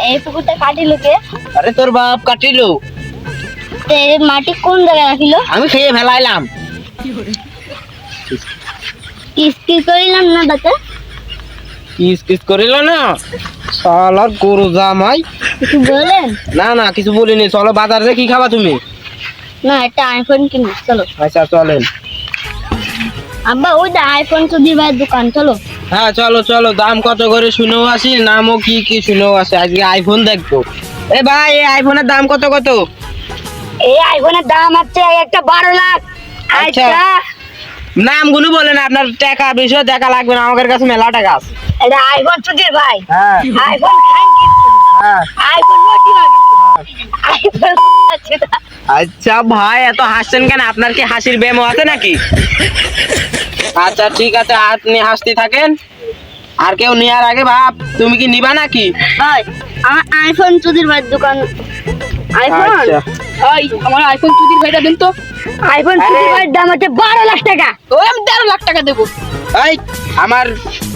এই পুকুরটা কাটিল কে? আরে তোর বাপ কাটিলো। মাটি কোন জায়গায় রাখিল? আমি খেয়ে ফেলাইলাম। কিস করিলাম না দাদা? কিস করিল না শালার গরু জামাই। কিছু বলেন? না কিছু বলিনি। চলো বাজারে কি খাবা তুমি? না একটা আইফোন কিনি চলো। আচ্ছা চলেন। আব্বা ওই আইফোন চুদি ভাইয়ের দোকান চলো। হ্যাঁ চলো দাম কত করে শুনেও আসি, নামও কি শুনেও আসি। আজকে আইফোন দেখবো। এ ভাই এই আইফোনের দাম কত? এই আইফোনের দাম হচ্ছে একটা 12 লাখ। আচ্ছা নামগুলো বলেন। আপনার টাকা বিষয় দেখা লাগবে না, আমার কাছে মেলা টাকা আছে। এটা আইফোন চুদি ভাই। হ্যাঁ আইফোন খান কি? হ্যাঁ আইফোন নটি লাগে। আইফোন আছে না। আচ্ছা ভাই এত হাসছেন কেন? আপনার কি হাসির ব্যায়াম আছে নাকি? আচ্ছা ঠিক আছে আপনি হাসতে থাকেন। আর কেউ নেওয়ার আগে ভাব তুমি কি নিবা নাকি? ভাই আমার আইফোন চুদির ভাইয়ের দোকান। আইফোন আচ্ছা ওই আমার আইফোন চুদির ভাইটা দেন তো। আইফোন চুদির ভাইয়ের দাম হচ্ছে 12 লাখ টাকা। ওই আমি 13 লাখ টাকা দেবো। এই আমার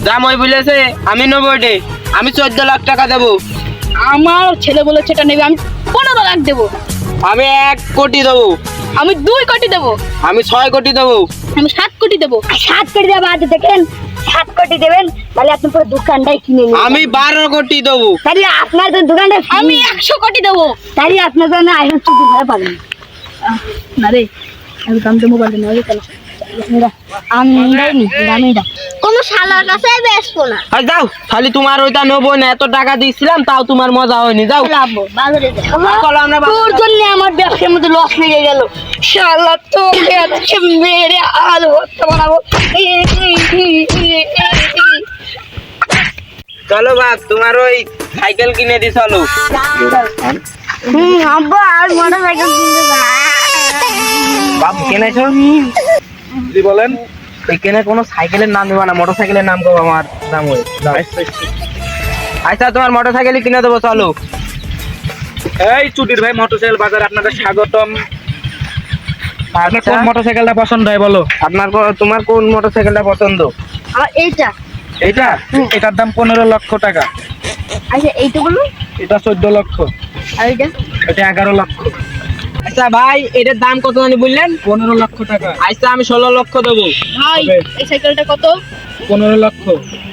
দাম ওই বলেছে আমি নেবো ওইটে। আমি 14 লাখ টাকা দেবো। আমার ছেলে বলেছে এটা নেবে, আমি 15 লাখ দেবো। আমি 1 কোটি দেবো। আমি 2 কোটি দেবো। আমি 6 কোটি দেবো। আমি 7 কোটি দেবো। 7 কোটি দেবো। আজ দেখেন 7 কোটি দেবেন তাহলে আপনি পুরো দোকানটাই কিনে নেবেন। আমি 12 কোটি দেবো। তাহলে আপনার তো দোকানটা আমি 100 কোটি দেবো। তাহলে আপনার জন্য আইফোন চুদি ভাই পাবেন না রে। আমি দাম দেবো বলেন না ওই কেন কোন শালার কাছে বেচবো না। আর যাও খালি তোমার ওইটা নেবো না। এত টাকা দিয়েছিলাম তাও তোমার মজা হয়নি। যাও বাজারে চলো আমরা তোর জন্য আমার ব্যবসার মধ্যে লস লেগে গেল। শালা তোকে আজকে মেরে আল হতে বানাবো। চলো বাপ তোমার ওই সাইকেল কিনে দি। চলো আব্বা আর মোটরসাইকেল কিনতে যা। বাপ কিনেছো কি বলেন? এখানে কোনো সাইকেলের নাম দেবা না, মোটরসাইকেলের নাম কব। আমার নাম ওই আচ্ছা তোমার মোটরসাইকেলই কিনে দেবো। চলো। এই চুদির ভাই মোটরসাইকেল বাজারে আপনাদের স্বাগতম। আপনার কোন মোটরসাইকেলটা পছন্দ হয় বলো? তোমার কোন মোটরসাইকেলটা পছন্দ? আর এইটা এইটা এটার দাম 15 লক্ষ টাকা। আচ্ছা এইটা বলুন। এটা 14 লক্ষ। আর এইটা এটা 11 লক্ষ। আচ্ছা ভাই এটার দাম কত জানি বললেন? 15 লক্ষ টাকা। আচ্ছা আমি 16 লক্ষ দেবো। ভাই এই সাইকেলটা কত? 15 লক্ষ।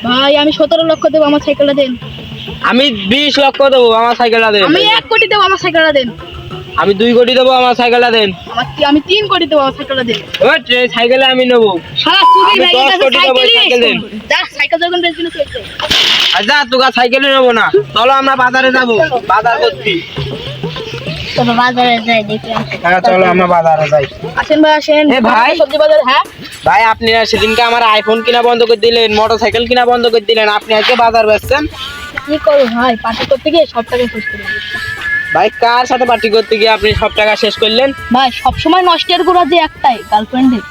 ভাই আমি 17 লক্ষ দেবো, আমার সাইকেলটা দেন। আমি 20 লক্ষ দেবো। আমার সাইকেলটা দেন। আমি 1 কোটি দেবো, আমার সাইকেলটা দেন। আমি 2 কোটি দেবো। আমার সাইকেলটা দেন। আমি 3 কোটি দেবো, আমার সাইকেলটা দেন। ওই সাইকেলে আমি নেবো। সারা চুরি আমি ভাই 10 কাছে কোটি দেবো, সাইকেলই সাইকেল দেন। যা সাইকেল যখন বেচবি না চলছে। আচ্ছা তোকে সাইকেলই নেবো না। চলো আমরা বাজারে যাবো। বাজার করছি। চলো বাজারে যাই দেখি। হ্যাঁ চলো আমরা বাজারে যাই। আসেন ভাই আসেন। এ ভাই। সবজি বাজার। হ্যাঁ ভাই আপনি সেদিনকে আমার আইফোন কিনা বন্ধ করে দিলেন, মোটরসাইকেল কিনা বন্ধ করে দিলেন, আপনি আজকে বাজার বেচছেন? কি করবো ভাই, পার্টি করতে গিয়ে সব টাকা শেষ করে দিয়েছি। ভাই কার সাথে পার্টি করতে গিয়ে আপনি সব টাকা শেষ করলেন? ভাই সবসময় নষ্টের গুড়া যে একটাই গার্লফ্রেন্ডের।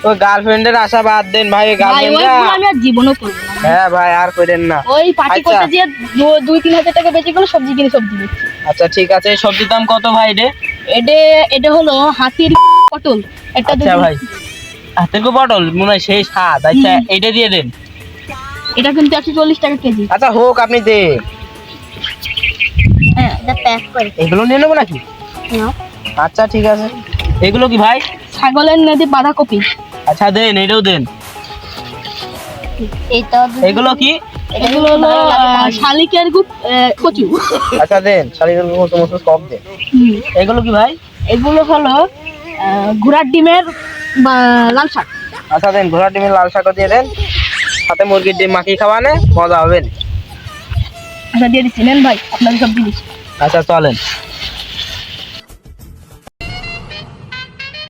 ওই গার্লফ্রেন্ডের আশা বাদ দেন ভাই। ভাই গার্লফ্রেন্ড ওইগুলো আমি আর জীবনও করবো না। হ্যাঁ ভাই আর করেন না। ওই পার্টি আচ্ছা। করতে গিয়ে 2-3 হাজার টাকা বেঁচে গেল, সবজি কিনে সবজি বেচছি। আচ্ছা ঠিক আছে। এই সবজির দাম কত ভাই রে? এটা হলো হাতির পটল। এটা আচ্ছা ভাই হাতের কো পটল মনে হয় সেই স্বাদ। আচ্ছা এইটা দিয়ে দেন। এটা কিন্তু 140 টাকা কেজি। আচ্ছা হোক আপনি দে। হ্যাঁ এটা প্যাক করে এগুলো নিয়ে নেবো নাকি? নাও। আচ্ছা ঠিক আছে। এগুলো কি ভাই? ছাগলের নেদি বাঁধাকপি। আচ্ছা দেন এটাও দেন। এইটা এগুলো কি? এগুলো হলো শালিকের কচু। আচ্ছা দেন শাড়িগুলো সমস্ত সব দেন। এগুলো কি ভাই? এগুলো হলো ঘোড়ার ডিমের লাল শাক। আচ্ছা দেন ঘোড়ার ডিমের লাল শাকও দিয়ে দেন। সাথে মুরগির ডিম মাখিয়ে খাওয়ানে মজা হবে। আচ্ছা দিয়ে দিচ্ছি, নেন ভাই আপনাদের সব জিনিস। আচ্ছা চলেন।